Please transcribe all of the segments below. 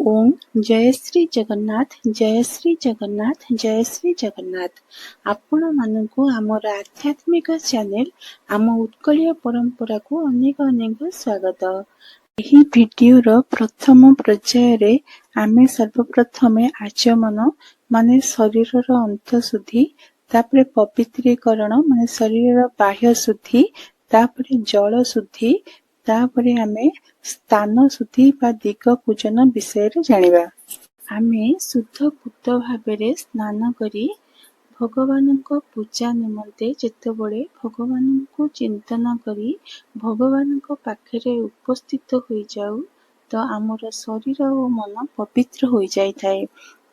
ओम जय श्री जगन्नाथ जय श्री जगन्नाथ जय श्री जगन्नाथ। आपण मानकु आमर आध्यात्मिक चैनल आम उत्कलीय परंपरा को अनेक अनेक स्वागत। ଏହି ଭିଡିଓର ପ୍ରଥମ ପର୍ଯ୍ୟାୟରେ ଆମେ ସର୍ବପ୍ରଥମେ ଆଚମନ ମାନେ ଶରୀରର ଅନ୍ତଃଶୁଦ୍ଧି, ତାପରେ ପବିତ୍ରୀକରଣ ମାନେ ଶରୀରର ବାହ୍ୟ ଶୁଦ୍ଧି, ତାପରେ ଜଳ ଶୁଦ୍ଧି, ତାପରେ ଆମେ ସ୍ଥାନ ଶୁଦ୍ଧି ବା ଦିଗ ପୂଜନ ବିଷୟରେ ଜାଣିବା। ଆମେ ଶୁଦ୍ଧପୂତ ଭାବରେ ସ୍ନାନ କରି ଭଗବାନଙ୍କ ପୂଜା ନିମନ୍ତେ ଯେତେବେଳେ ଭଗବାନଙ୍କୁ ଚିନ୍ତନ କରି ଭଗବାନଙ୍କ ପାଖରେ ଉପସ୍ଥିତ ହୋଇଯାଉ ତ ଆମର ଶରୀର ଓ ମନ ପବିତ୍ର ହୋଇଯାଇଥାଏ।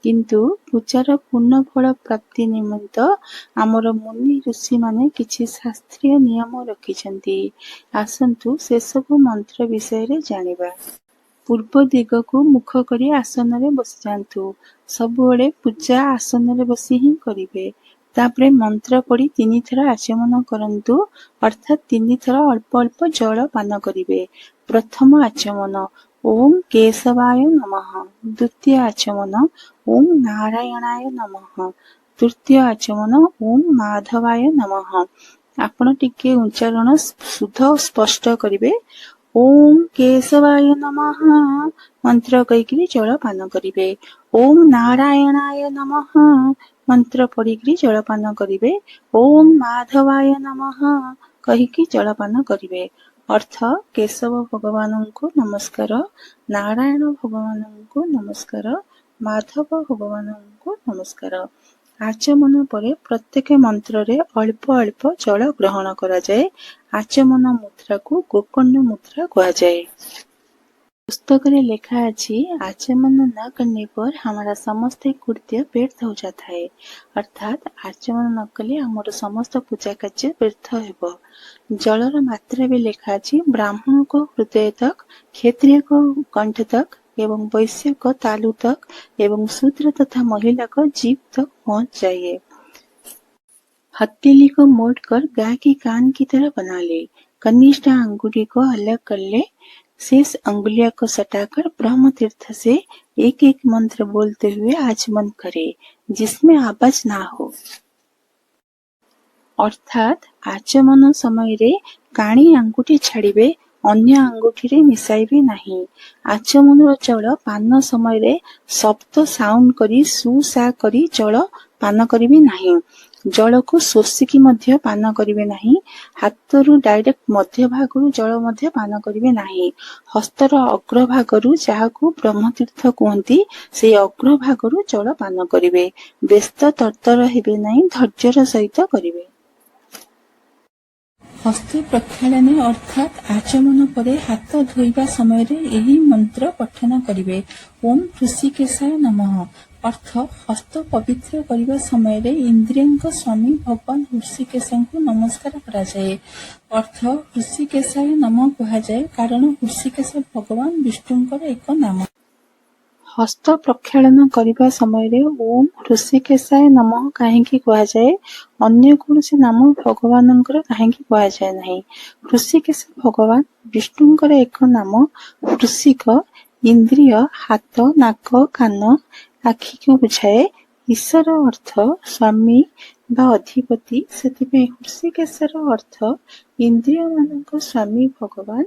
କିନ୍ତୁ ପୂଜାର ପୂର୍ଣ୍ଣ ଫଳ ପ୍ରାପ୍ତି ନିମିତ୍ତ ଆମର ମୁନି ଋଷିମାନେ କିଛି ଶାସ୍ତ୍ରୀୟ ନିୟମ ରଖିଛନ୍ତି। ଆସନ୍ତୁ ସେସବୁ ମନ୍ତ୍ର ବିଷୟରେ ଜାଣିବା। ପୂର୍ବ ଦିଗକୁ ମୁଖ କରି ଆସନରେ ବସିଯାଆନ୍ତୁ। ସବୁବେଳେ ପୂଜା ଆସନରେ ବସି ହିଁ କରିବେ। ତାପରେ ମନ୍ତ୍ର ପଢ଼ି 3 ଥର ଆଚମନ କରନ୍ତୁ, ଅର୍ଥାତ୍ 3 ଥର ଅଳ୍ପ ଅଳ୍ପ ଜଳ ପାନ କରିବେ। ପ୍ରଥମ ଆଚମନ ଓಂ କେଶବାୟ ନମଃ, ଦ୍ୱିତୀୟ ଆଚମନ ଓಂ ନାରାୟଣାୟ ନମଃ, ତୃତୀୟ ଆଚମନ ଓಂ ମାଧବାୟ ନମଃ। ଆପଣ ଟିକେ ଉଚ୍ଚାରଣ ଶୁଦ୍ଧ ଓ ସ୍ପଷ୍ଟ କରିବେ। ଓಂ କେଶବାୟ ନମଃ ମନ୍ତ୍ର କହିକିରି ଜଳ ପାନ କରିବେ। ଓಂ ନାରାୟଣାୟ ନମଃ ମନ୍ତ୍ର ପଢ଼ିକିରି ଜଳପାନ କରିବେ। ଓಂ ମାଧବାୟ ନମଃ କହିକି ଜଳପାନ କରିବେ। ଅର୍ଥ କେଶବ ଭଗବାନଙ୍କୁ ନମସ୍କାର, ନାରାୟଣ ଭଗବାନଙ୍କୁ ନମସ୍କାର, ମାଧବ ଭଗବାନଙ୍କୁ ନମସ୍କାର। ଆଚମନ ପରେ ପ୍ରତ୍ୟେକ ମନ୍ତ୍ରରେ ଅଳ୍ପ ଅଳ୍ପ ଜଳ ଗ୍ରହଣ କରାଯାଏ। आचमन मुद्रा को गोकर्ण मुद्रा कुहाଯାଏ। पुस्तकରେ ଲେଖା ଅଛି आचमन न करने पर हमारा समस्त कृत्य व्यर्थ हो जाता है, अर्थात आचमन न कले हमर समस्त पूजा कार्य व्यर्थ हेब। जलर मात्रा भी ଲେଖା ଅଛି ब्राह्मण को हृदय तक, क्षत्रिय को कंठ तक एवं वैश्य को तालु तक एवं शूद्र तथा महिला को जीभ तक पहुंच जाइए। हथेली को मोड़कर गाय की कान की तरह बना ले। कनिष्ठ अंगुली को अलग कर ले। शेष अंगुलियों को सटाकर ब्रह्म तीर्थ से एक एक मंत्र बोलते हुए आचमन करे, जिसमें आवाज ना हो। अर्थात आचमन समय रे काणी अंगुठी छाड़िबे, अन्य अंगुठी रे मिसाइबे नहीं। आचमन जल पान समय रे शब्द साउंड करी सु सा करी जल पान करिबे नहीं। जल को शोषिकी मध्य पान करिबे नहीं। हाथरू डायरेक्ट मध्य भागरू जल मध्य पान करिबे नहीं। हस्तर अग्रभागरू जाहाकू ब्रह्मतीर्थ कहती से अग्रभागरू जल पान करिबे। व्यस्त तर्तर हेबे नहीं, धैर्यर सहित करिबे। हस्त प्रक्षालन अर्थात आचमन परे हाथ धोइबा समय रे एही मंत्र पठन करिवे। ओम ऋषिकेशाय नमः अर्थ हस्त पवित्र करिबा समय रे इंद्रियंक स्वामी भगवान ऋषिकेशंकु नमस्कार करा जाए। अर्थ ऋषिकेशाय नमः कहा जाए कारण ऋषिकेश भगवान विष्णुंकर एक नाम। हस्त प्रक्षालन करिबा समय रे ओम ऋषिकेशाय नमः काहेकि कहा जाए, अन्य कौनसी नाम भगवानंकर काहेकि कहा जाए नहीं। ऋषिकेश भगवान विष्णुंकर एक नाम। ऋषिक इंद्रिय हाथ नाक कान आखि को बुझाए। ईश्वर अर्थ स्वामी बा अधिपति, सेतिपे ऋषिकेशर अर्थ इंद्रिय मानक स्वामी भगवान।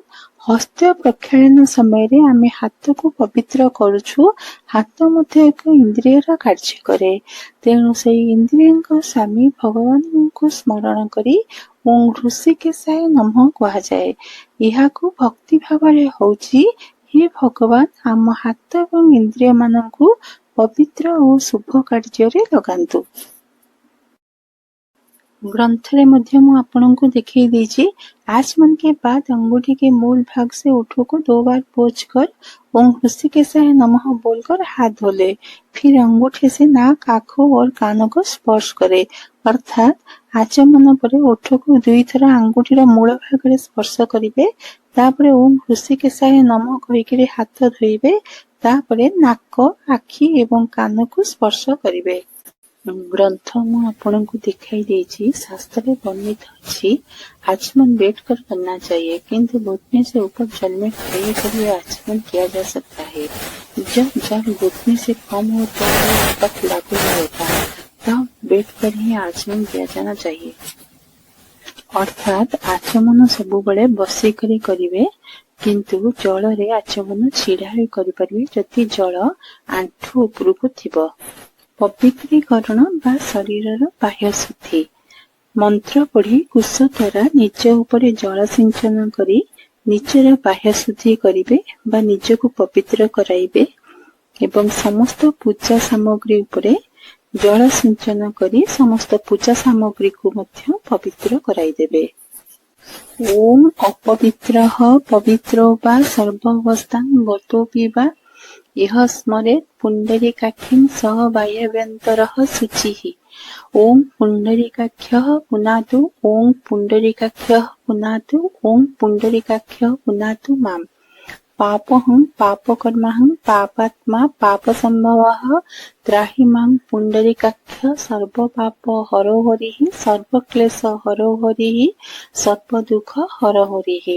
हस्त प्रक्षालन समय रे आमे हाथ को पवित्र करूछु। हाथ मध्य एक इंद्रियर कार्य करे, तेणु से इंद्रियंक स्वामी भगवान को स्मरण करी ओं ऋषिकेशाय नमः कहा जाए। यहाकू भक्ति भावरे होउची हे भगवान आम हाथ एवं इंद्रिय मानकू पवित्र और शुभ कार्य लगांतु। ग्रंथरे मध्य मु आपनको दिखाई दीजिए। आचमन के बाद अंगूठी के मूल भाग से ओठों को 2 बार पोंछ कर ओं ऋषिकेशाय नमः बोलकर हाथ धोले। फिर अंगूठे से नाक, आँखों और कानों को स्पर्श करे। अर्थात आचमन परे ओठों को 2 थर अंगूठीर मूल भाग रे स्पर्श करिवे। तापरे ओं ऋषिकेशाय नमः कहिकिरे हाथ धोइबे। तापरे नाक, आखि एवं कान को स्पर्श करिवे। ग्रंथ ମୁଁ ଆପଣଙ୍କୁ दिखाई देइछि शास्त्र वर्णित अछि आचमन बैठकर करना चाहिए किंतु घुटने से ऊपर जल में खड़े होकर यह आचमन किया जा सकता है। जब जल घुटने से कम हो तो यह पथ लागू नहीं होता, तब बैठकर ही आचमन किया जाना चाहिए। अर्थात आचमन सबुबले बसिकरी करिवे किंतु जलरे आचमन छिड़ा होई करिपारिबे जदि जल आंठू उपरकू थिबो। पवित्रीकरण बा शरीरर बाह्य शुद्धि मंत्र पढ़ी कुश द्वारा निज उपरे जल सिंचन करी निजर बाह्य शुद्धि करिवे बा निजको पवित्र कराइबे एवं समस्त पूजा सामग्री उपरे जल सिंचन करी समस्त पूजा सामग्री को मध्य पवित्र कराइदेबे। ओम अपवित्रः पवित्रो वा सर्वावस्थां गतोऽपि वा यह स्मरेत् पुण्डरीकाक्षीं सह बाह्याभ्यन्तरः शुचिः। ओम पुण्डरीकाक्षः पुनातु ओम पुण्डरीकाक्षः पुनातु ओम पुण्डरीकाक्षः पुनातु माम्। पापहं पापकर्माहं पापात्मा पापसंभवः त्राहि मां पुण्डरीकाक्ष सर्वपाप हरो हरिः सर्वक्लेश हरो हरिः सर्वदुःख हरो हरिः।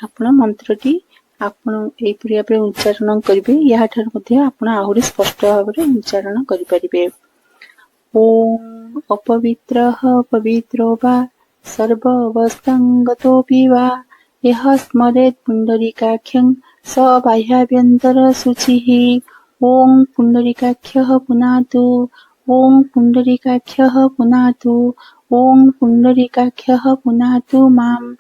आपण मंत्रटी आपण एपरि भाबरे उच्चारण करिवे, याठार मध्ये आपण आहुरी स्पष्ट भाबरे उच्चारण करि परिबे। ओम अपवित्रः पवित्रो वा सर्व अवस्थां गतोऽपि वा यः स्मरेत् पुण्डरीकाक्षं स बाह्याभ्यन्तर शुचिः। ओम पुण्डरीकाक्षः पुनातु ओम पुण्डरीकाक्षः पुनातु ओम पुण्डरीकाक्षः पुनातु माम्।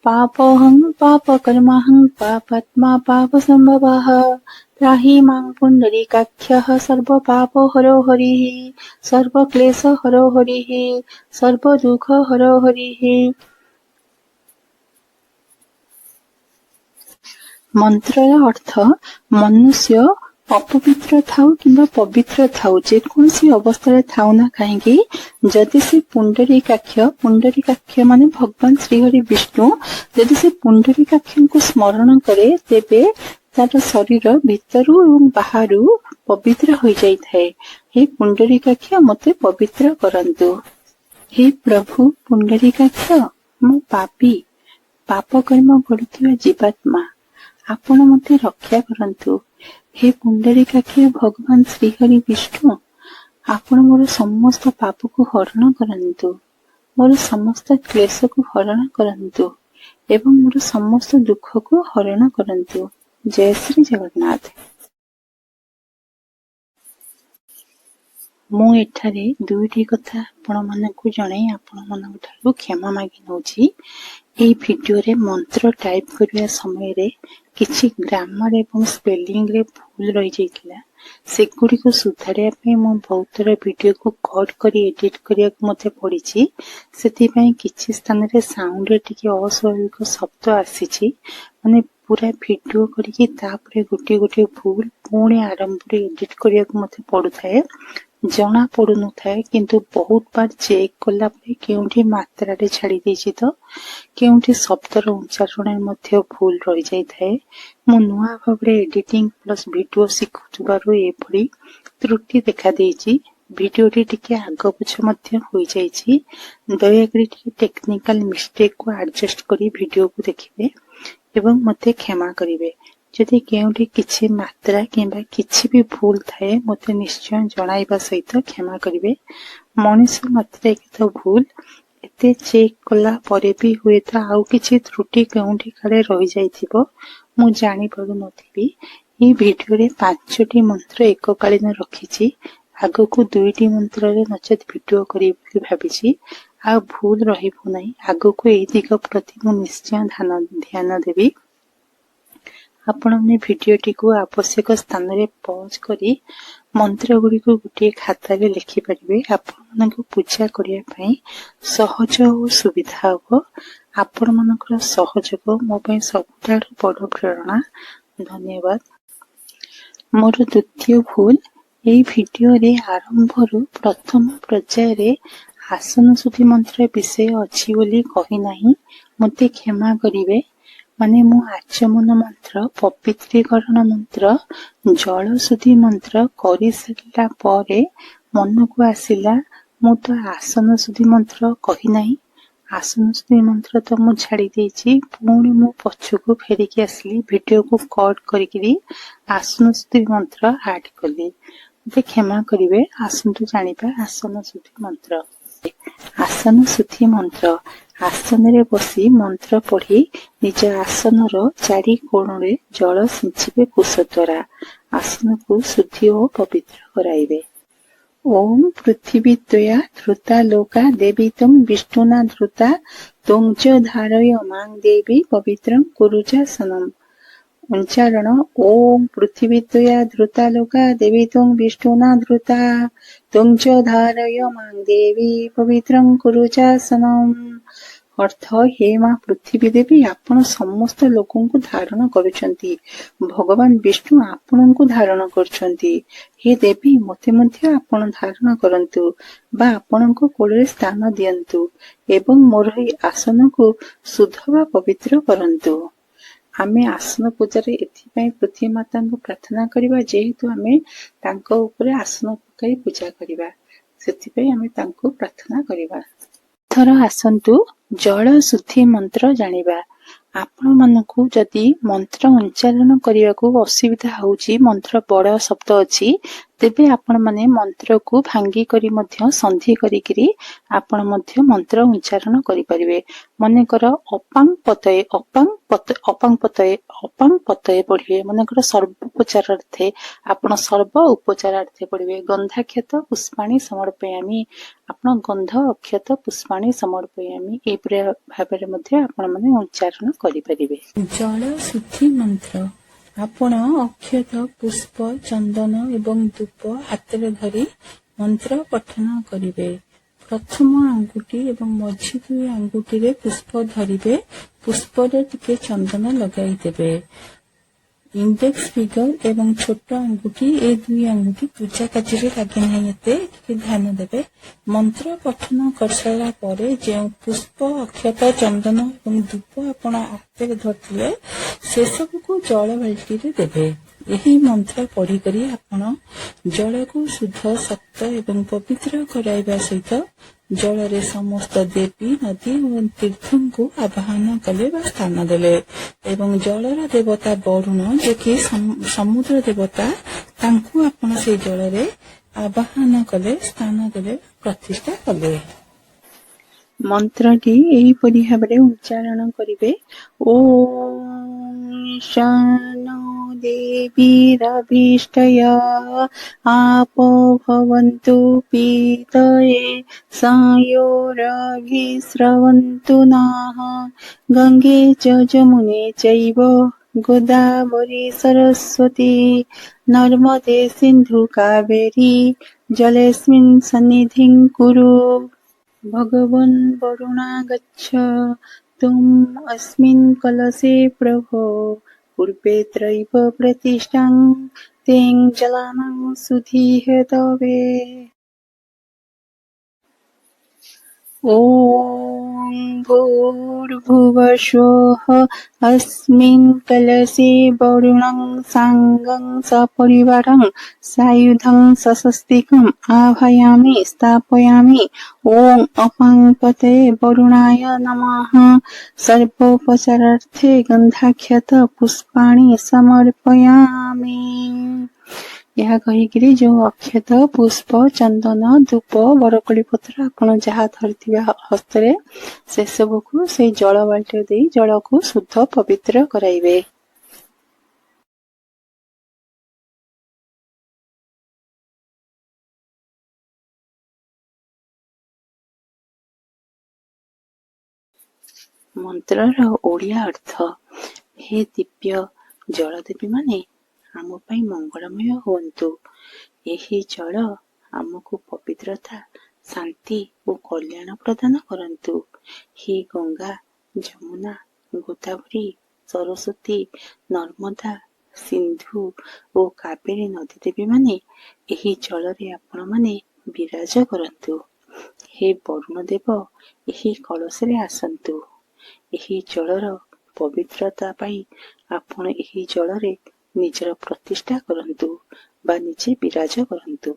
पापहं पापकर्माहं पापात्मा पापसंभवः त्राहि मां पुण्डरीकाक्षः सर्वपाप हरो हरिः सर्वक्लेश हरो हरिः सर्वदुःख हरो हरिः। मंत्रर अर्थ मनुष्य अपवित्र थाउ किंबा पवित्र थाउ जेकोसी अवस्था थाउ ना कहीं जदि से पुंडरीकाक्ष माने भगवान श्रीहरि विष्णु जदि से पुंडरीकाक्ष को स्मरण करे तेबे तार शरीर भितरु एवं बाहरु पवित्र हो जाई थाए। हे पुंडरीकाक्ष मते पवित्र करंतु। हे प्रभु पुंडरीकाक्ष मु पापी पाप कर्म करुथिबा जीवात्मा आपण मते रक्षा करंतु। हे पुंडरीकाक्ष भगवान श्रीहरि विष्णु आपण मोर समस्त पाप को हरण करंतु, मोर समस्त क्लेश को हरण करंतु एवं मोर समस्त दुख को हरण करंतु। जय श्री जगन्नाथ। मु एठारे दुईटी कथा आपण मानकु जणाई आपण मानक ठारू क्षमा मागी नउछि। एई भिडियो रे मंत्र टाइप करिया समय रे किछि ग्रामर एवं स्पेलिंग रे भूल रही जाइतिला, सेगुडी को सुधारिया पे मु बहुत थोड़ा वीडियो को कट करी एडिट करिया को मते पड़िछि। सेति पई किछि स्थान रे साउंड रे टिके अस्वाभाविक शब्द आसीछि, माने पूरा वीडियो करिकि तापरे गोटे गोटे भूल पुणी आरंभ रे एडिट करिया को मते पड़ुथाए, जना पड़ु न थाए किंतु बहुत बार चेक कला परे केउठी मात्रा रे छाड़ी देछि तो केउठी शब्दर उच्चारण मध्ये भूल रही जाई थाए। मु नुआ भाबरे एडिटिंग प्लस वीडियो सिखुथबारु एपरि त्रुटि देखा देछि। वीडियोटी टिके आग पछ मध्ये होई जाइछि, दया करी टिके टेक्निकल मिस्टेक को एडजस्ट करी वीडियो को देखिबे एवं मते क्षमा करिवे। जदि केउठी किछि मात्रा किंबा किछि भी भूल थाए मते निश्चय जणाइबा सहित क्षमा करिवे। मनुष्य मात्रा एक भूल एते चेक कला परे भी हुए तो आउ किछि त्रुटि केउठी काले रही जाइथिबो मु जानि पडु नथिबी। ई वीडियो रे 5टी मंत्र एककालीन रखिछि, आगो को 2टी मंत्र रे नचेत वीडियो करी ବୋଲି भाबिछि। आ भूल रहिबो नै, आगो को एई दिग प्रति मु निश्चय ध्यान देबी। आपण ने वीडियोटी को आवश्यक स्थान रे पॉज करी मंत्र गुडी को गुटे खाता रे लिखि परिबे। आपण मानको पूजा करिया पई सहज और सुविधा हो। आपण मानकर सहयोग मो पई सबठारु बड़ प्रेरणा। धन्यवाद। मोर द्वितीय भूल एई वीडियो रे आरंभ रु प्रथम पर्याय रे आसन शुद्धि मंत्र विषय अछि बोली कहि नाही, मते क्षमा करिवे। माने मु आचमन मंत्र पवित्रीकरण मंत्र जल शुद्धि मंत्र करि सरिला परे ମନକୁ ଆସିଲା ମୁଁ ତ ଆସନ ଶୁଦ୍ଧି ମନ୍ତ୍ର କହି ନାହିଁ। ଆସନ ଶୁଦ୍ଧି ମନ୍ତ୍ର ତ ମୁଁ ଛାଡ଼ି ଦେଇଛି। ପୁଣି ମୁଁ ପଛକୁ ଫେରିକି ଆସିଲି, ଭିଡ଼ିଓକୁ କଟ୍ କରିକିରି ଆସନ ଶୁଦ୍ଧି ମନ୍ତ୍ର ଆଡ୍ କଲି। ମତେ କ୍ଷମା କରିବେ। ଆସନ୍ତୁ ଜାଣିବା ଆସନ ଶୁଦ୍ଧି ମନ୍ତ୍ର। ଆସନ ଶୁଦ୍ଧି ମନ୍ତ୍ର। ଆସନରେ ବସି ମନ୍ତ୍ର ପଢ଼ି ନିଜ ଆସନର ଚାରି କୋଣରେ ଜଳ ସିଞ୍ଚିବେ କୁଶ ଦ୍ୱାରା। ଆସନକୁ ଶୁଦ୍ଧି ଓ ପବିତ୍ର କରାଇବେ। ଓಂ ପୃଥିବୀତ୍ୱୟା ଧୃତା ଲୋକା ଦେବୀତଂ ବିଷ୍ଣୁନା ଧୃତା ତ୍ୱଂ ଚ ଧାରୟ ମାଂ ଦେବୀ ପବିତ୍ରଂ କୁରୁଚାସନମ୍। ଉଚ୍ଚାରଣ ଓಂ ପୃଥିବୀତ୍ୱୟା ଧୃତା ଲୋକା ଦେବୀତଂ ବିଷ୍ଣୁନା ଧୃତା ତ୍ୱଂ ଚ ଧାରୟ ମାଂ ଦେବୀ ପବିତ୍ରଂ କୁରୁଚାସନମ୍। ଅର୍ଥ, ହେ ମା ପୃଥିବୀ ଦେବୀ, ଆପଣ ସମସ୍ତ ଲୋକଙ୍କୁ ଧାରଣ କରୁଛନ୍ତି। ଭଗବାନ ବିଷ୍ଣୁ ଆପଣଙ୍କୁ ଧାରଣ କରୁଛନ୍ତି। ହେ ଦେବୀ, ମୋତେ ମଧ୍ୟ ଆପଣ ଧାରଣ କରନ୍ତୁ ବା ଆପଣଙ୍କ କୋଳରେ ସ୍ଥାନ ଦିଅନ୍ତୁ ଏବଂ ମୋର ଏହି ଆସନକୁ ଶୁଦ୍ଧ ବା ପବିତ୍ର କରନ୍ତୁ। ଆମେ ଆସନ ପୂଜାରେ ଏଥିପାଇଁ ପୃଥିବୀ ମାତାଙ୍କୁ ପ୍ରାର୍ଥନା କରିବା, ଯେହେତୁ ଆମେ ତାଙ୍କ ଉପରେ ଆସନ ପକାଇ ପୂଜା କରିବା, ସେଥିପାଇଁ ଆମେ ତାଙ୍କୁ ପ୍ରାର୍ଥନା କରିବା। ଏଥର ଆସନ୍ତୁ ଜଳ ଶୁଦ୍ଧି ମନ୍ତ୍ର ଜାଣିବା। ଆପଣମାନଙ୍କୁ ଯଦି ମନ୍ତ୍ର ଉଚ୍ଚାରଣ କରିବାକୁ ଅସୁବିଧା ହେଉଛି, ମନ୍ତ୍ର ବଡ଼ ଶବ୍ଦ ଅଛି, ତେବେ ଆପଣମାନେ ମନ୍ତ୍ରକୁ ଭାଙ୍ଗି କରି ମଧ୍ୟ ସନ୍ଧି କରିକିରି ଆପଣ ମଧ୍ୟ ମନ୍ତ୍ର ଉଚ୍ଚାରଣ କରିପାରିବେ। ମନେକର ଅପାଂ ପତୟେ ଅପାଂ ଅପାଂ ପତୟେ ଅପାଂ ପତୟେ ପଢ଼ିବେ। ମନେକର ସର୍ବୋପଚାରାର୍ଥେ ଆପଣ ସର୍ବ ଉପଚାରାର୍ଥେ ପଢ଼ିବେ। ଗନ୍ଧାକ୍ଷତ ପୁଷ୍ପାଣି ସମର୍ପୟାମି, ଆପଣ ଗନ୍ଧ ଅକ୍ଷତ ପୁଷ୍ପାଣି ସମର୍ପୟାମି, ଏହିପରି ଭାବରେ ମଧ୍ୟ ଆପଣମାନେ ଉଚ୍ଚାରଣ କରିପାରିବେ। ଜଳ ଶୁଦ୍ଧି ମନ୍ତ୍ର। ଆପଣ ଅକ୍ଷତ, ପୁଷ୍ପ, ଚନ୍ଦନ ଏବଂ ଧୂପ ହାତରେ ଧରି ମନ୍ତ୍ର ପଠନ କରିବେ। ପ୍ରଥମ ଆଙ୍ଗୁଠି ଏବଂ ମଝି ଦୁଇ ଆଙ୍ଗୁଠିରେ ପୁଷ୍ପ ଧରିବେ। ପୁଷ୍ପରେ ଟିକେ ଚନ୍ଦନ ଲଗାଇଦେବେ। ଇଣ୍ଡେକ୍ସ ଫିଙ୍ଗର ଏବଂ ଛୋଟ ଆଙ୍ଗୁଠି, ଏ ଦୁଇ ଆଙ୍ଗୁଠି ପୂଜା କାର୍ଯ୍ୟରେ ଲାଗେ ନାହିଁ, ଏତେ ଟିକେ ଧ୍ୟାନ ଦେବେ। ମନ୍ତ୍ର ପଠନ କରିସାରିଲା ପରେ ଯେଉଁ ପୁଷ୍ପ, ଅକ୍ଷତ, ଚନ୍ଦନ ଏବଂ ଧୂପ ଆପଣ ହାତରେ ଧରିଥିଲେ, ସେସବୁକୁ ଜଳ ବାଲ୍ଟିରେ ଦେବେ। ଏହି ମନ୍ତ୍ର ପଢ଼ିକରି ଆପଣ ଜଳକୁ ଶୁଦ୍ଧ, ଶକ୍ତ ଏବଂ ପବିତ୍ର କରାଇବା ସହିତ ଜଳରେ ସମସ୍ତ ଦେବୀ, ନଦୀ ଏବଂ ତୀର୍ଥଙ୍କୁ ଆବାହନ କଲେ ବା ସ୍ଥାନ ଦେଲେ ଏବଂ ଜଳର ଦେବତା ବରୁଣ, ଯେ କି ସମୁଦ୍ର ଦେବତା, ତାଙ୍କୁ ଆପଣ ସେଇ ଜଳରେ ଆବାହନ କଲେ, ସ୍ଥାନ ଦେଲେ, ପ୍ରତିଷ୍ଠା କଲେ। ମନ୍ତ୍ରଟି ଏହିପରି ଭାବରେ ଉଚ୍ଚାରଣ କରିବେ। ଓಂ ଶାନୋ ଦେବୀରଭୀଷ୍ଟୟ ଆପୋ ଭବନ୍ତୁ ପୀତୟେ ସାୟୋରଭିସ୍ରବନ୍ତୁ ନଃ ଗଙ୍ଗେ ଚ ଯମୁନେ ଚୈବ ଗୋଦାବରୀ ସରସ୍ୱତୀ ନର୍ମଦେ ସିନ୍ଧୁ କାବେରୀ ଜଲେସ୍ମିନ୍ ସନ୍ନିଧିଂ କୁରୁ। ଭଗବନ୍ ବରୁଣାଗଚ୍ଛ ତ୍ୱମ୍ अस्मिन् कलशे प्रभो पूर्वे त्रैव प्रतिष्ठां तें जलानां शुद्धिहेतवे। ॐ भूर्भुवस्वः अस्मिन् कलशे वरुणं साङ्गं सपरिवारं सायुधं सशस्तिकम् आह्वयामि स्थापयामि। ॐ अपां पतये वरुणाय नमः। सर्वोपचारार्थे गन्धाक्षत पुष्पाणि समर्पयामि। ଏହା କହିକିରି ଯେଉଁ ଅକ୍ଷତ, ପୁଷ୍ପ, ଚନ୍ଦନ, ଧୂପ, ବରକୋଳି ପତ୍ର ଆପଣ ଯାହା ଧରିଥିବା ହସ୍ତରେ, ସେସବୁକୁ ସେଇ ଜଳ ବାଲ୍ଟିରେ ଦେଇ ଜଳକୁ ଶୁଦ୍ଧ ପବିତ୍ର କରାଇବେ। ମନ୍ତ୍ରର ଓଡ଼ିଆ ଅର୍ଥ। ହେ ଦିବ୍ୟ ଜଳଦେବୀ ମାନେ, ଆମ ପାଇଁ ମଙ୍ଗଳମୟ ହୁଅନ୍ତୁ। ଏହି ଜଳ ଆମକୁ ପବିତ୍ରତା, ଶାନ୍ତି ଓ କଲ୍ୟାଣ ପ୍ରଦାନ କରନ୍ତୁ। ହେ ଗଙ୍ଗା, ଯମୁନା, ଗୋଦାବରୀ, ସରସ୍ୱତୀ, ନର୍ମଦା, ସିନ୍ଧୁ ଓ କାବେରୀ ନଦୀ ଦେବୀ ମାନେ, ଏହି ଜଳରେ ଆପଣମାନେ ବିରାଜ କରନ୍ତୁ। ହେ ବରୁଣ ଦେବ, ଏହି କଳସରେ ଆସନ୍ତୁ। ଏହି ଜଳର ପବିତ୍ରତା ପାଇଁ ଆପଣ ଏହି ଜଳରେ ନିଜର ପ୍ରତିଷ୍ଠା କରନ୍ତୁ ବା ନିଜେ ବିରାଜ କରନ୍ତୁ।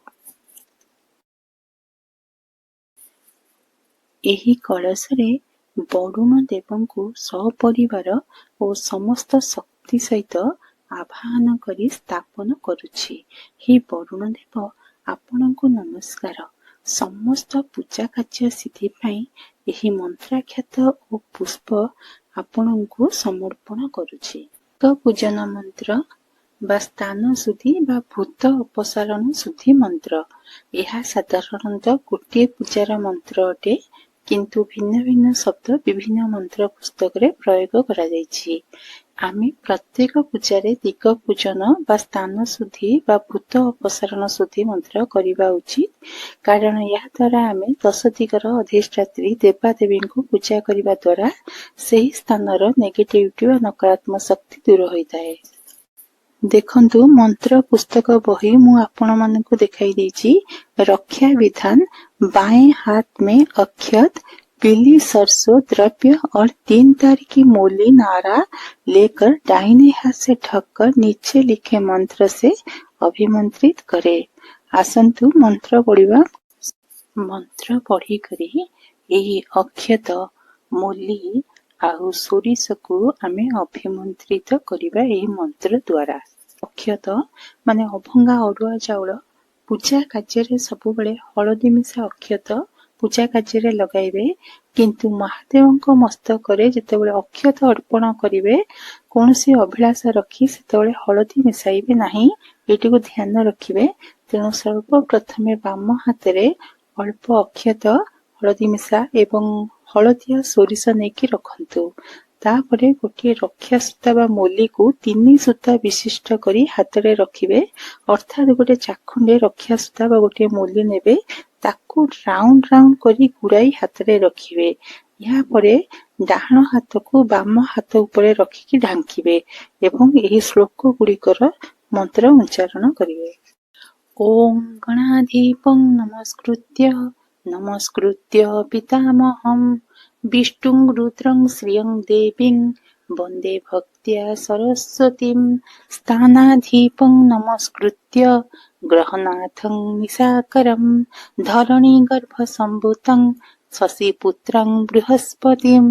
ଏହି କଳସରେ ବରୁଣ ଦେବଙ୍କୁ ସପରିବାର ଓ ସମସ୍ତ ଶକ୍ତି ସହିତ ଆବାହନ କରି ସ୍ଥାପନ କରୁଛି। ହେ ବରୁଣ ଦେବ, ଆପଣଙ୍କୁ ନମସ୍କାର। ସମସ୍ତ ପୂଜା କାର୍ଯ୍ୟ ସିଦ୍ଧି ପାଇଁ ଏହି ମନ୍ତ୍ରାକ୍ଷତ ଓ ପୁଷ୍ପ ଆପଣଙ୍କୁ ସମର୍ପଣ କରୁଛି। ପୂଜନ ମନ୍ତ୍ର ବା ସ୍ଥାନ ଶୁଦ୍ଧି ବା ଭୂତ ଅପସାରଣ ଶୁଦ୍ଧି ମନ୍ତ୍ର। ଏହା ସାଧାରଣତଃ ଗୋଟିଏ ପୂଜାର ମନ୍ତ୍ର ଅଟେ, କିନ୍ତୁ ଭିନ୍ନ ଭିନ୍ନ ଶବ୍ଦ ବିଭିନ୍ନ ମନ୍ତ୍ର ପୁସ୍ତକରେ ପ୍ରୟୋଗ କରାଯାଇଛି। ଆମେ ପ୍ରତ୍ୟେକ ପୂଜାରେ ଦିଗ ପୂଜନ ବା ସ୍ଥାନ ଶୁଦ୍ଧି ବା ଭୂତ ଅପସାରଣ ଶୁଦ୍ଧି ମନ୍ତ୍ର କରିବା ଉଚିତ, କାରଣ ଏହା ଦ୍ୱାରା ଆମେ 10 ଦିଗର ଅଧିଷ୍ଠାତ୍ରୀ ଦେବାଦେବୀଙ୍କୁ ପୂଜା କରିବା ଦ୍ୱାରା ସେହି ସ୍ଥାନର ନେଗେଟିଭିଟି ବା ନକାରାତ୍ମକ ଶକ୍ତି ଦୂର ହୋଇଥାଏ। ଦେଖନ୍ତୁ, ମନ୍ତ୍ର ପୁସ୍ତକ ବହି ମୁଁ ଆପଣମାନଙ୍କୁ ଦେଖାଇ ଦେଇଛି। रक्षा विधान: बाएं हाथ में अक्षत, पीली सरसों द्रव्य और 3 तार की मूली नारा लेकर दाहिने हाथ से ढककर नीचे लिखे मंत्र से अभिमंत्रित करे। आसंतु मंत्र पढ़िबा। मंत्र पढ़ी करी एही अक्षत, मूली आउ सोरिष को आमे अभिमंत्रित करिबा एही मंत्र द्वारा। अक्षत माने अभंगा अरुआ चाउल पूजा कार्य सबुबले हलदी मिशा अक्षत पूजा कार्य लगाइबे, किंतु महादेव मस्तक जितेबाला अक्षत अर्पण करिवे कौनसी अभिलाषा रखी सेतेबाला हलदी मिसाइबे नहीं, एटी को ध्यान रखिबे। तेणु सर्वप्रथमे बाम हाथ रे अल्प अक्षत हलदी मिशा एवं हलदिया सोरिष नेकी रखंतु। तापरे गोटे रक्षा सूता बा मोली को 3 सूता विशिष्ट करी हाथ रे रखिबे, अर्थात गोटे चाखुंडे रक्षा सूता बा गोटे मोली नेबे, ताकू राउंड राउंड करी गुड़ाई हाथ रे रखिबे। या परे डाहाण हाथ को बाम हाथ उपरे रखिकी ढांकिबे एवं एही श्लोक गुड़िकर मंत्र उच्चारण करिवे। ओम गणाधिपं नमस्कृत्य पितामहं विष्णुं रुद्रं श्रियं देवीं वन्दे भक्त्या सरस्वतीं। स्थानाधिपं नमस्कृत्य ग्रहनाथं निशाकरं धरणीगर्भसम्भूतं शशिपुत्रं बृहस्पतिं।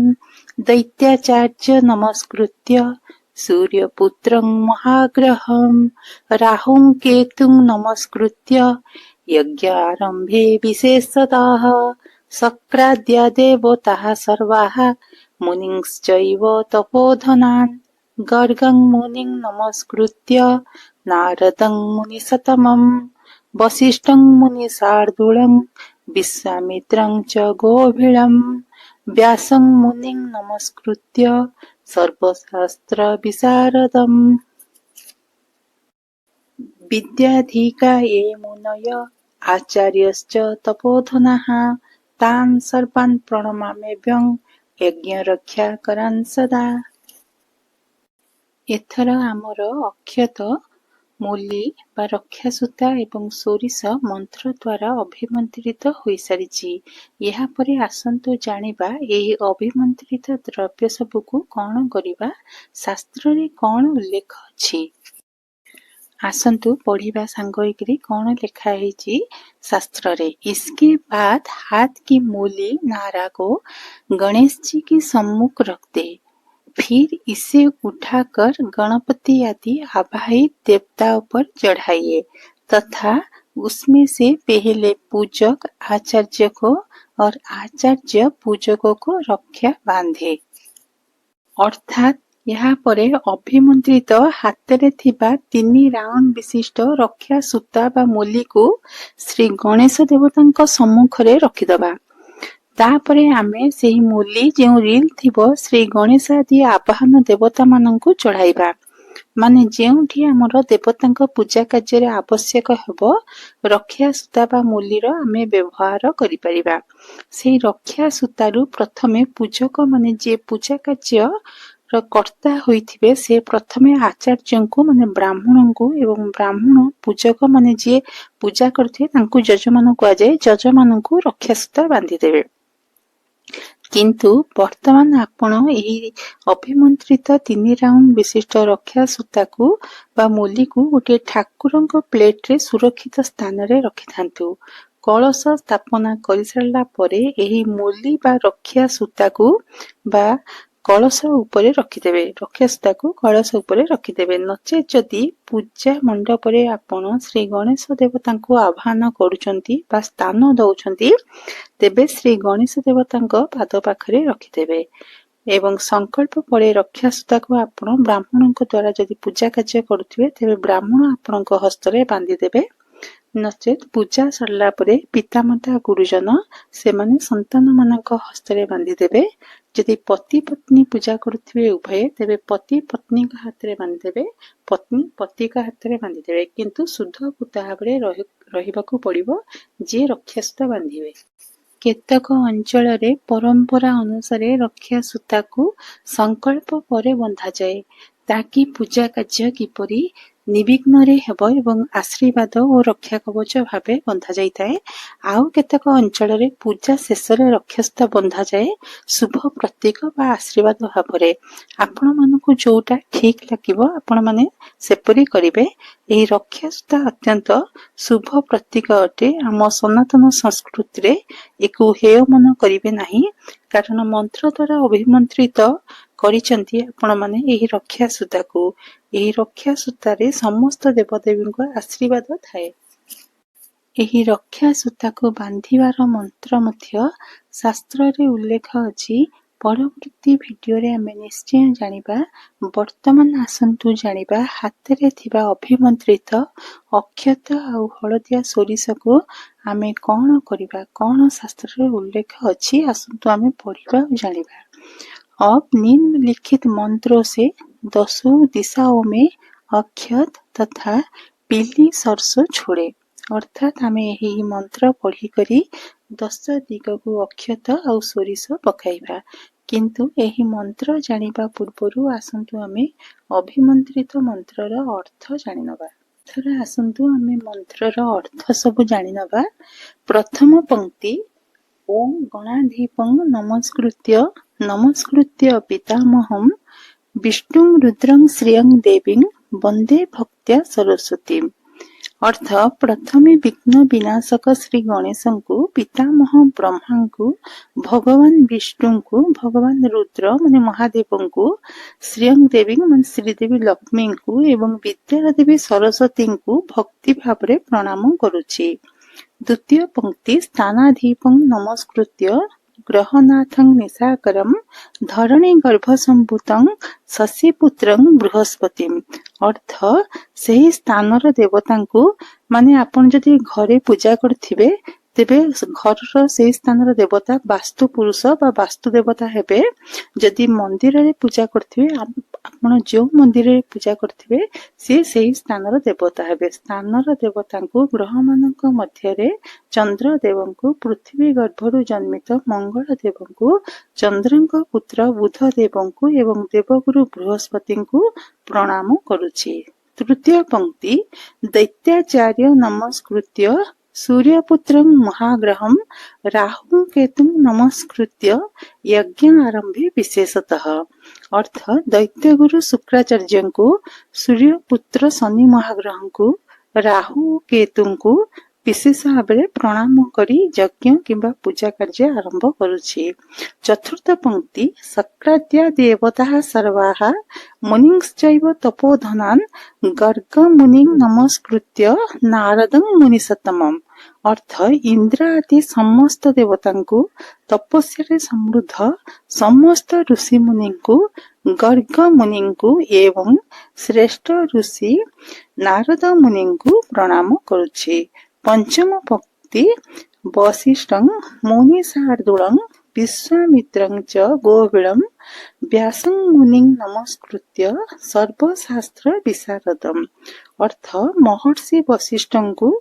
दैत्याचार्य नमस्कृत्य सूर्यपुत्रं महाग्रहं राहुं केतुं नमस्कृत्य यज्ञारम्भे विशेषतः शक्राद्या देवताः सर्वाः मुनिंश्चैव तपोधनान्। गर्गं मुनिं नमस्कृत्य नारदं मुनिसतमं वसिष्ठं मुनिशार्दूलं विश्वामित्रं च गोभिलं। व्यासं मुनिं नमस्कृत्य सर्वशास्त्र विशारदम्। विद्याधिका ये मुनय आचार्यश्च तपोधनाः तान् सर्वान् प्रणमाम्यहं यज्ञरक्षा करान् सदा। एथर आमर अक्षत, मूली बा रक्षा सूता एवं सोरिष मंत्र द्वारा अभिमंत्रित हो सारिछि। या परे आसंतु जानिबा एही अभिमंत्रित द्रव्य सबको कौन करिबा, शास्त्र रे कौन उल्लेख अछि। आसंतु पढ़िबा सांगोइकरी कौन लिखा है शास्त्र रे। इसके बाद हाथ की मूली नारा को गणेश जी के सम्मुख रख दे, फिर इसे उठाकर गणपति आदि आवाहित देवताओं पर चढ़ाइए तथा उसमें से पहले पूजक आचार्य को और आचार्य पूजकों को रक्षा बांधे। अर्थात यहाँ परे अभिमंत्रित हाथरे थिबा 3 राउंड विशिष्ट रक्षा सूता बा मूली को श्री गणेश देवतांक सम्मुखरे रखिदबा। तापरे आमे सेही मूली जेउ रील थिबो श्री गणेश आदि आवाहन देवता माननकु चढ़ाइबा। माने जेउठी हमर देवतांक पूजा कार्य आवश्यक हेबो रक्षा सूता बा मूलीर आमे व्यवहार करि परिबा। सेही रक्षा सूतारु प्रथमे पूजक माने जे पूजा कार्य कर्ता होइथिबे से प्रथमे आचार्य को माने ब्राह्मण को एवं ब्राह्मण पूजक माने जे पूजा करथे तांकु जजमान को आजे, जजमान को रक्षा सूता बांधी देबे। किंतु वर्तमान आपण एही अभिमंत्रित 3 राउंड विशिष्ट रक्षा सूता को बा मूली को गोटे ठाकुरंक प्लेट रे सुरक्षित स्थान रे रखिथांतु। कलश स्थापना कर सारा परे एही मूली बा रक्षा सूताकू बा कलश उपरे रखिदेवे। रक्षा सूताकू कलश उपरे रखिदेवे। नचे जदि पूजा मंडपरे आपण श्री गणेश देवतांकू आह्वान करूचंती बा स्थान दउचंती तेबे श्री गणेश देवतांक पाद पाखरे रखिदेवे एवं संकल्प परे रक्षा सूताकू आपण ब्राह्मणଙ୍କ द्वारा जदि पूजा कार्य करुथिबे तेबे ब्राह्मण आपणଙ୍କ हस्तरे बांधी देबे। नचेत पूजा सरला परे पितामाता गुरुजन सेमाने संतान मानक हस्तरे बांधी देबे। जदि पति पत्नी पूजा करुथिबे उभय तेबे पति पत्नी का हाथ रे बांधी देबे, पत्नी पति का हाथ रे बांधी देबे, किंतु शुद्ध पुता भाबरे रहिबाकू पड़िबो जे रक्षा सूता बांधिबे। केतक अंचଳରେ परंपरा अनुसारे रक्षा सूताकू संकल्प परे बंधा जाए ताकि पूजा कार्य किपरि निर्विघ्न रे हेबो एवं आशीर्वाद और रक्षा कवच भाबे बंधा जाइताए। आउ केतक अंचଳରେ पूजा शेष रे रक्षा सूता बंधा जाए शुभ प्रतीक बा आशीर्वाद भाबरे। आपण मानकू जोटा ठीक लागिबो आपण माने सेपरि करिवे। एही रक्षा सूता अत्यंत शुभ प्रतीक अटे। आम सनातन संस्कृति रे एकु हेय मन करिवे नाही, कारण मंत्र द्वारा अभिमंत्रित करिसंती आपण माने एही रक्षा सूताकू। एही रक्षा सूतारे समस्त देवदेवीଙ୍କ आशीर्वाद थाए। एही रक्षा सूताकू बांधिबार मंत्र मध्य शास्त्र रे उल्लेख अछि। परवर्ती भिडियो रे आमे निश्चय जानिबा। वर्तमान आसंतु जानिबा हातरे थिबा अभिमंत्रित अक्षत आउ हळदिया सोरिषको आमे कौन करिबा, कौन शास्त्र रे उल्लेख अछि, आसंतु आमे पढ़िबा जानिबा। अब निम्नलिखित मंत्रों से 10 दिशाओं में अक्षत तथा पीली सरसों छोड़े। अर्थात आमे यही मंत्र पढ़ी करी 10 दिग को अक्षत आउ सोरिष पकाइबा। किंतु यही मंत्र जानिबा पूर्वरु आसंतु आमे अभिमंत्रित मंत्रर अर्थ जानिनबा। थोड़ा आसंतु आमे मंत्रर अर्थ सब जानिनबा। प्रथम पंक्ति ओम गणाधिपं नमस्कृत्य पितामहं विष्णुं रुद्रं श्रियं देवीं वंदे भक्त्या सरस्वती। अर्थ प्रथमे विघ्न विनाशक श्री गणेशंकु, पितामह ब्रह्मांकु, भगवान विष्णुंकु, भगवान रुद्र माने महादेवंकु, श्रियं देवी माने श्रीदेवी लक्ष्मींकु एवं विद्या देवी सरस्वतींकु भक्ति भावरे प्रणाम करुछि। द्वितीय पंक्ति स्थानाधिपं नमस्कृत्य ग्रहनाथं निशाकरं धरणी गर्भसंभूतं शशिपुत्रं बृहस्पतिं। अर्थ सही स्थानर देवतांकु माने आपण जदि घरे पूजा करथिबे तेबे घरर से स्थानर देवता वास्तु पुरुष बा वास्तु देवता हेबे। जदि मंदिर रे पूजा करथिबे आपण जो मंदिर रे पूजा करथिबे से सही स्थानर देवता हेबे। स्थानर देवतांकु ग्रह मानक मध्य रे चंद्र देवंकु, पृथ्वी गर्भरु जन्मित मंगल देवंकु, चंद्रंक पुत्र बुध देवंकु एवं देवगुरु बृहस्पतिंकु प्रणाम करुछि। तृतीय पंक्ति दैत्याचार्य नमस्कृत्य सूर्यपुत्रं महाग्रहं राहु केतुं नमस्कृत्य यज्ञ आरंभे विशेषतः। अर्थ दैत्यगुरु शुक्राचार्यंकु, सूर्यपुत्र शनि महाग्रहंकु, राहु केतुंकु विशेष भाव प्रणाम करी यज्ञ किंबा पूजा कार्य आरंभ करुछि। चतुर्थ पंक्ति सक्राद्या देवता सर्वाः मुनिंश्चैव तपोधनान् गर्ग मुनिं नमस्कृत्य नारदं मुनिसत्तमम्। अर्थ इंद्र आदि समस्त देवतांकु, तपस्या समृद्ध समस्त ऋषि मुनिंकु, गर्ग मुनिंकु एवं श्रेष्ठ ऋषि नारद मुनिंकु प्रणाम करुछि। पंचम पंक्ति वसिष्ठं मुनिशार्दूलं विश्वामित्रं च गोविलं व्यासं मुनिं नमस्कृत्य सर्वशास्त्र विशारदम्। अर्थ महर्षि वसिष्ठंकु,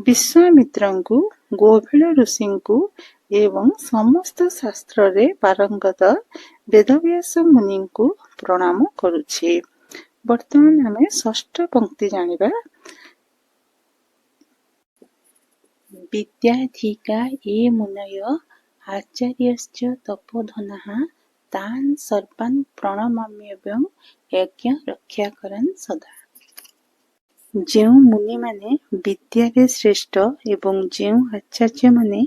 विश्वामित्रंकु, गोविल ऋषिंकु एवं समस्त शास्त्र रे पारंगत वेदव्यास मुनिंकु प्रणाम करुछि। वर्तमान आमे षष्ठ पंक्ति जानिबा। विद्याधिका ये मुनय आचार्यश्च तपोधनाः तान् सर्वान् प्रणमाम्यहं यज्ञ रक्षाकरन् सदा। ଯେଉଁ ମୁନିମାନେ ବିଦ୍ୟାରେ ଶ୍ରେଷ୍ଠ ଏବଂ ଯେଉଁ ଆଚାର୍ଯ୍ୟମାନେ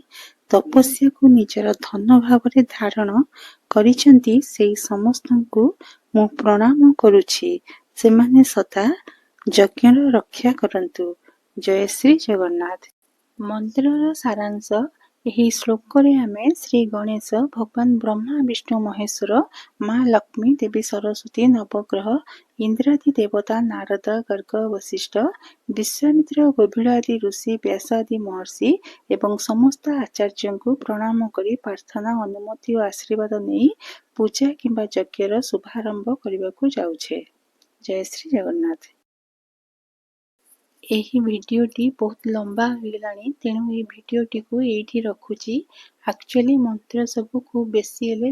ତପସ୍ୟାକୁ ନିଜର ଧନ ଭାବରେ ଧାରଣ କରିଛନ୍ତି, ସେହି ସମସ୍ତଙ୍କୁ ମୁଁ ପ୍ରଣାମ କରୁଛି। ସେମାନେ ସଦା ଯଜ୍ଞର ରକ୍ଷା କରନ୍ତୁ। ଜୟ ଶ୍ରୀ ଜଗନ୍ନାଥ। ମନ୍ତ୍ରର ସାରାଂଶ। ଏହି ଶ୍ଲୋକରେ ଆମେ ଶ୍ରୀ ଗଣେଶ, ଭଗବାନ ବ୍ରହ୍ମା, ବିଷ୍ଣୁ, ମହେଶ୍ୱର, ମା ଲକ୍ଷ୍ମୀ, ଦେବୀ ସରସ୍ୱତୀ, ନବଗ୍ରହ, ଇନ୍ଦ୍ରାଦି ଦେବତା, ନାରଦ, ଗର୍ଗ, ବଶିଷ୍ଠ, ବିଶ୍ୱାମିତ୍ର, ଗଭୀର ଆଦି ଋଷି, ବ୍ୟାସ ଆଦି ମହର୍ଷି ଏବଂ ସମସ୍ତ ଆଚାର୍ଯ୍ୟଙ୍କୁ ପ୍ରଣାମ କରି ପ୍ରାର୍ଥନା, ଅନୁମତି ଓ ଆଶୀର୍ବାଦ ନେଇ ପୂଜା କିମ୍ବା ଯଜ୍ଞର ଶୁଭାରମ୍ଭ କରିବାକୁ ଯାଉଛେ। ଜୟ ଶ୍ରୀ ଜଗନ୍ନାଥ। ଏହି ଭିଡ଼ିଓଟି ବହୁତ ଲମ୍ବା ହୋଇଗଲାଣି, ତେଣୁ ଏହି ଭିଡ଼ିଓଟିକୁ ଏଇଠି ରଖୁଛି। ଆକ୍ଚୁଆଲି ମନ୍ତ୍ର ସବୁ ଖୁବ୍ ବେଶୀ ହେଲେ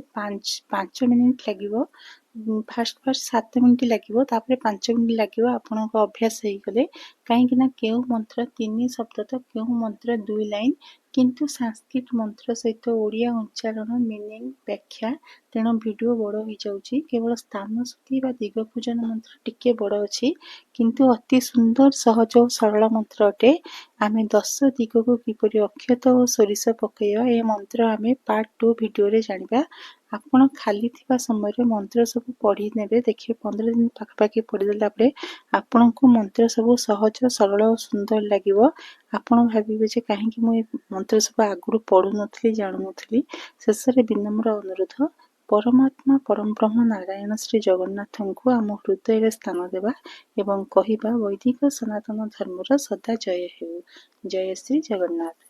ପାଞ୍ଚ ମିନିଟ୍ ଲାଗିବ। ଫାଷ୍ଟ 7 ମିନିଟ୍ ଲାଗିବ, ତାପରେ 5 ମିନିଟ୍ ଲାଗିବ ଆପଣଙ୍କ ଅଭ୍ୟାସ ହେଇଗଲେ। କାହିଁକିନା କେଉଁ ମନ୍ତ୍ର 3 ଶବ୍ଦ ତ କେଉଁ ମନ୍ତ୍ର 2 ଲାଇନ୍, କିନ୍ତୁ ସାଂସ୍କ୍ରିଟ ମନ୍ତ୍ର ସହିତ ଓଡ଼ିଆ ଉଚ୍ଚାରଣ, ମିନିଂ, ବ୍ୟାଖ୍ୟା, ତେଣୁ ଭିଡ଼ିଓ ବଡ଼ ହୋଇଯାଉଛି। କେବଳ ସ୍ଥାନ ଶୁଦ୍ଧି ବା ଦିଗ ପୂଜନ ମନ୍ତ୍ର ଟିକେ ବଡ଼ ଅଛି, କିନ୍ତୁ ଅତି ସୁନ୍ଦର, ସହଜ ଓ ସରଳ ମନ୍ତ୍ର ଅଟେ। ଆମେ 10 ଦିଗକୁ କିପରି ଅକ୍ଷତ ଓ ସୋରିଷ ପକାଇବା, ଏ ମନ୍ତ୍ର ଆମେ ପାର୍ଟ 2 ଭିଡ଼ିଓରେ ଜାଣିବା। ଆପଣ ଖାଲି ଥିବା ସମୟରେ ମନ୍ତ୍ର ସବୁ ପଢ଼ି ନେବେ, ଦେଖିବେ 15 ଦିନ ପାଖାପାଖି ପଢ଼ିଦେଲା ପରେ ଆପଣଙ୍କୁ ମନ୍ତ୍ର ସବୁ ସହଜ, ସରଳ ଓ ସୁନ୍ଦର ଲାଗିବ। ଆପଣ ଭାବିବେ ଯେ କାହିଁକି ମୁଁ ଏ ମନ୍ତ୍ର ସବୁ ଆଗରୁ ପଢ଼ୁନଥିଲି, ଜାଣୁନଥିଲି। ଶେଷରେ ବିନମ୍ର ଅନୁରୋଧ, ପରମାତ୍ମା ପରମବ୍ରହ୍ମ ନାରାୟଣ ଶ୍ରୀ ଜଗନ୍ନାଥଙ୍କୁ ଆମ ହୃଦୟରେ ସ୍ଥାନ ଦେବା ଏବଂ କହିବା, ବୈଦିକ ସନାତନ ଧର୍ମର ସଦା ଜୟ ହେଉ। ଜୟ ଶ୍ରୀ ଜଗନ୍ନାଥ।